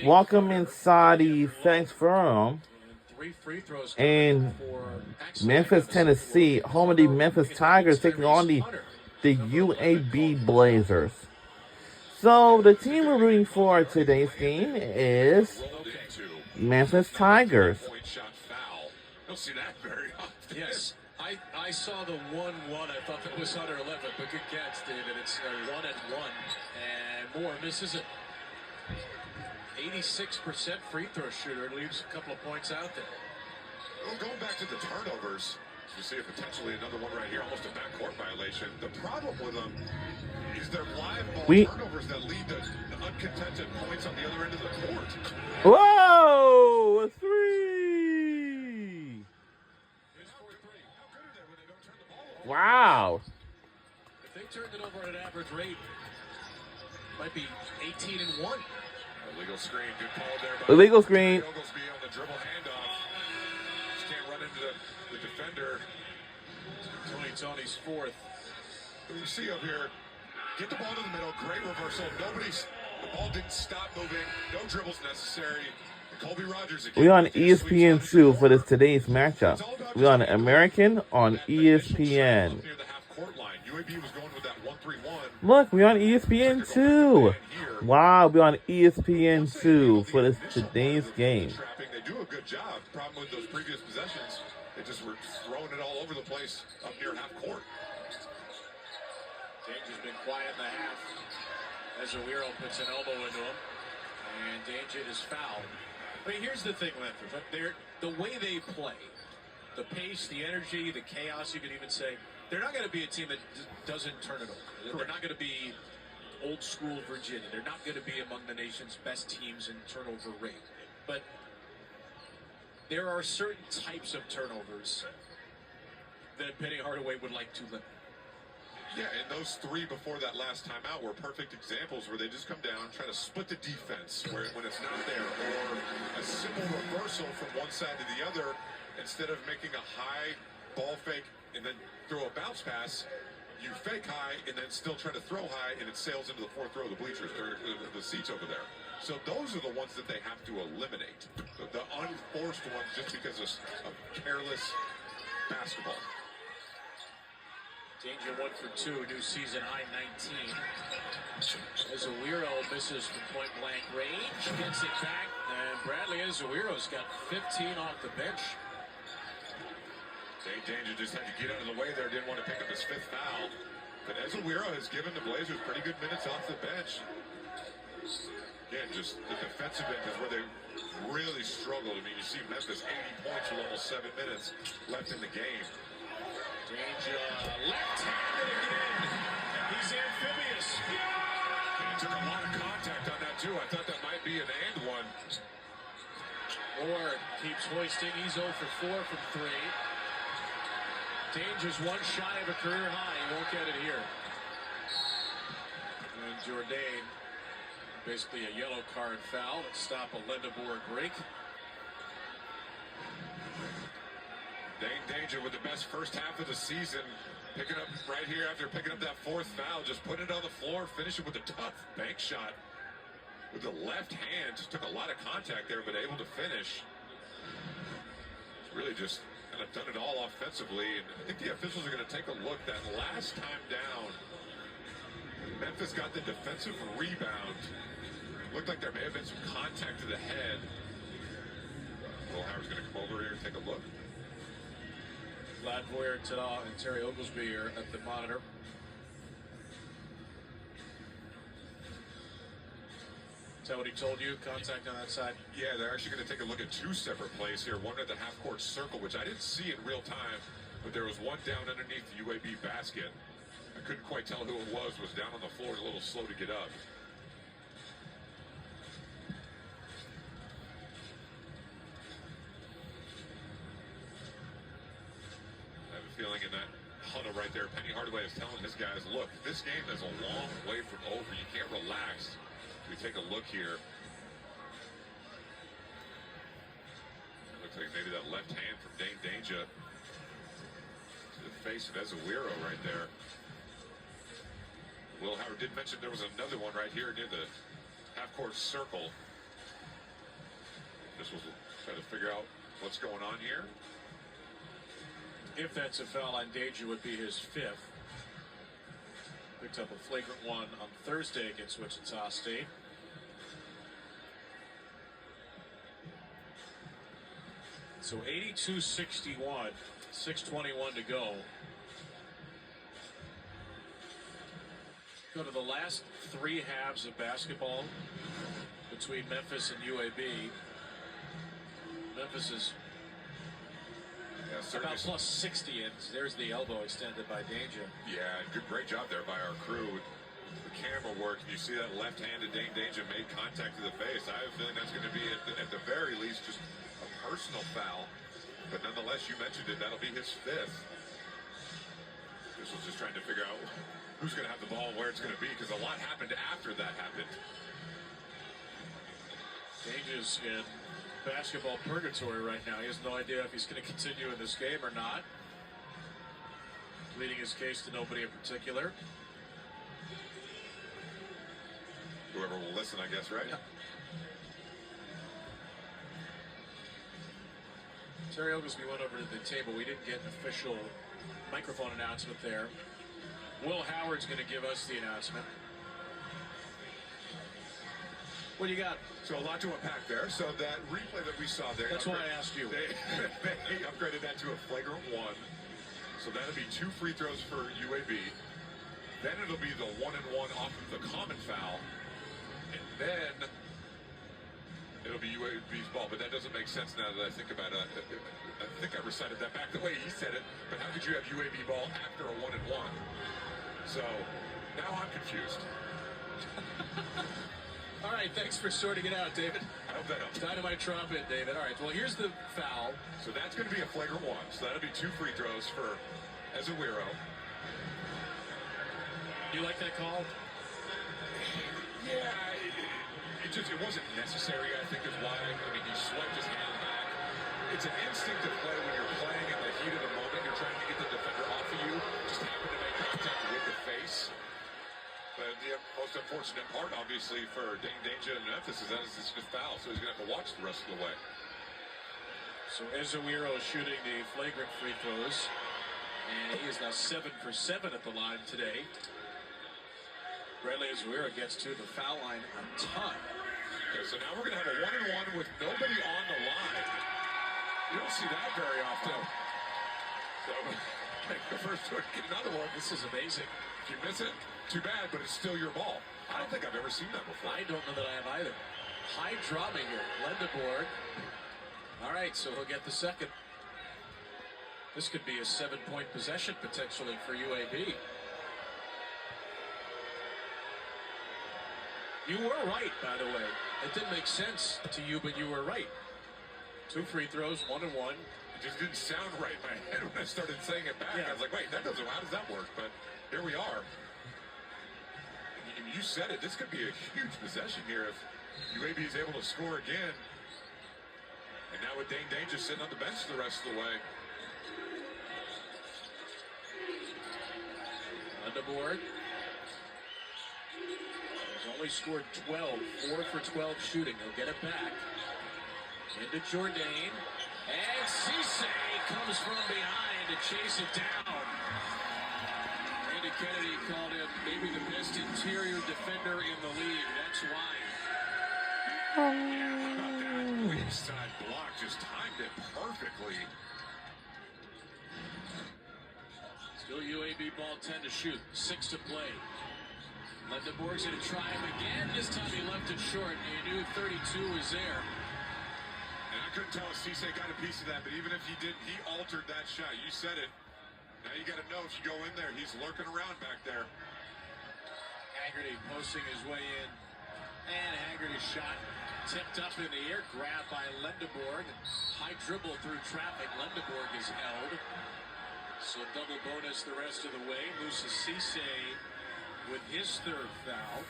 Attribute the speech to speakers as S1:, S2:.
S1: Welcome inside the FedEx Forum in Memphis, Tennessee, home of the Memphis Tigers taking on the UAB Blazers. So the team we're rooting for today's game is Memphis Tigers.
S2: Yes, I saw the 1-1. I thought that was under 11, but good catch, David. It's a 1-1, and Moore misses it. 86% free throw shooter, leaves a couple of points out there.
S3: Well, going back to the turnovers, you see potentially another one right here, almost a backcourt violation. The problem with them is their live ball turnovers that lead to uncontested points on the other end of the court.
S1: Whoa! A three! Wow.
S2: If they turned it over at an average rate, it might be 18-1.
S3: Illegal screen, good call there.
S1: Illegal screen.
S3: Oglesby on the dribble handoff. Just can't run into the defender.
S2: Tony's fourth.
S3: What you see up here, get the ball to the middle, great reversal. The ball didn't stop moving. No dribbles necessary. Colby Rogers again.
S1: We're on ESPN2 for today's matchup. We're on American on ESPN.
S3: UAB was going with that 1-3-1.
S1: Look, we're on ESPN2. Wow, we're on ESPN2 for today's game.
S3: They do a good job. Problem with those previous possessions, they just were throwing it all over the place up near half court.
S2: Danger's been quiet in the half. As Owiro puts an elbow into him. And Danger is fouled. I mean, here's the thing, Memphis. The way they play, the pace, the energy, the chaos, you could even say, they're not going to be a team that doesn't turn it over. They're not going to be old school Virginia. They're not going to be among the nation's best teams in turnover rate. But there are certain types of turnovers that Penny Hardaway would like to limit.
S3: Yeah, and those three before that last timeout were perfect examples where they just come down, try to split the defense when it's not there, or a simple reversal from one side to the other. Instead of making a high ball fake and then throw a bounce pass, you fake high and then still try to throw high, and it sails into the fourth row of the bleachers, or the seats over there. So those are the ones that they have to eliminate. The unforced ones just because of careless basketball.
S2: Danger 1 for 2, new season high 19. As Owiro misses from point blank range, gets it back, and Bradley Azuiro's got 15 off the bench.
S3: Danger just had to get out of the way there, didn't want to pick up his fifth foul. But Azuiro has given the Blazers pretty good minutes off the bench. Again, just the defensive end is where they really struggled. I mean, you see Memphis 80 points with almost 7 minutes left in the game.
S2: Danger left-handed again. He's amphibious.
S3: He took a lot of contact on that, too. I thought that might be an and one.
S2: Moore keeps hoisting. He's 0 for 4 from 3. Danger's one shy of a career high. He won't get it here. And Jourdain, basically a yellow card foul to stop a Lindeborg break.
S3: Danger with the best first half of the season, picking up right here after picking up that fourth foul, just putting it on the floor, finishing with a tough bank shot with the left hand. Just took a lot of contact there, but able to finish. Really just kind of done it all offensively, and I think the officials are going to take a look. That last time down, Memphis got the defensive rebound. Looked like there may have been some contact to the head. Will Howard's going to come over here and take a look.
S2: Vlad Voyer and Terry Oglesby are at the monitor. Is that what he told you? Contact on that side?
S3: Yeah, they're actually going to take a look at two separate plays here. One at the half-court circle, which I didn't see in real time, but there was one down underneath the UAB basket. I couldn't quite tell who it was down on the floor, a little slow to get up. Feeling in that huddle right there, Penny Hardaway is telling his guys, look, this game is a long way from over. You can't relax. We take a look here. It looks like maybe that left hand from Dane Danger to the face of Azuiero right there. Will Howard did mention there was another one right here near the half-court circle. This will try to figure out what's going on here.
S2: If that's a foul on Danger, would be his 5th. Picked up a flagrant one on Thursday against Wichita State. So 82-61, 6:21 to go. Go to the last 3 halves of basketball between Memphis and UAB. Memphis is about plus 60, and there's the elbow extended by Danger.
S3: Yeah, great job there by our crew with the camera work. You see that left hand of Dane Danger made contact to the face. I have a feeling that's going to be, at the very least, just a personal foul. But nonetheless, you mentioned it, that'll be his 5th. This was just trying to figure out who's going to have the ball and where it's going to be, because a lot happened after that happened.
S2: Danger's in basketball purgatory right now. He has no idea if he's going to continue in this game or not. Pleading his case to nobody in particular.
S3: Whoever will listen, I guess, right?
S2: Yeah. Terry Oglesby went over to the table. We didn't get an official microphone announcement there. Will Howard's going to give us the announcement. What do you got?
S3: So a lot to unpack there. So that replay that we saw there.
S2: That's why I asked you.
S3: They upgraded that to a flagrant 1. So that'll be 2 free throws for UAB. Then it'll be the 1-and-1 off of the common foul. And then it'll be UAB's ball. But that doesn't make sense now that I think about it. I think I recited that back the way he said it. But how could you have UAB ball after a 1-and-1? So now I'm confused.
S2: All right, thanks for sorting it out, David.
S3: I hope that helps.
S2: Dynamite trumpet, David. All right, well, here's the foul.
S3: So that's going to be a flagrant 1. So that'll be 2 free throws for Ezewiro.
S2: You like that call?
S3: Yeah, it wasn't necessary, I think, is why. I mean, he swiped his hand back. It's an instinctive play when you're playing in the heat of the moment. You're trying to get the defender off of you. Just happen to make contact with the face. But the most unfortunate part, obviously, for Dane Danger and Memphis is that it's just a foul, so he's going to have to watch the rest of the way.
S2: So Ezewiro is shooting the flagrant free throws, and he is now 7 for 7 at the line today. Bradley Ezewiro gets to the foul line a ton.
S3: Okay, so now we're going to have a 1-and-1 with nobody on the line. You don't see that very often. So, make the first one, get another one.
S2: This is amazing.
S3: If you miss it, too bad, but it's still your ball. I don't think I've ever seen that before.
S2: I don't know that I have either. High drama here. Lendeborg. All right, so he'll get the second. This could be a 7-point possession potentially for UAB. You were right, by the way. It didn't make sense to you, but you were right. 2 free throws, 1-and-1.
S3: It just didn't sound right in my head when I started saying it back.
S2: Yeah.
S3: I was like, wait, how does that work? But here we are. You said it. This could be a huge possession here if UAB is able to score again. And now with Dane Danger sitting on the bench the rest of the way.
S2: Lendeborg has only scored 12, 4 for 12 shooting. He'll get it back. Into Jourdain. And Cisse comes from behind to chase it down. Andy Kennedy called him maybe the best interior defender in the league. That's why.
S3: Yeah, how about that weak side block? Just timed it perfectly.
S2: Still UAB ball 10 to shoot, 6 to play. Lendeborg's going to try him again. This time he left it short, and he knew 32 was there.
S3: And I couldn't tell if Cisse got a piece of that, but even if he didn't, he altered that shot. You said it. Now you got to know if you go in there, he's lurking around back there.
S2: Haggerty posting his way in. And Haggerty's shot tipped up in the air, grabbed by Lendeborg. High dribble through traffic. Lendeborg is held. So double bonus the rest of the way. Moussa Cisse with his 3rd foul.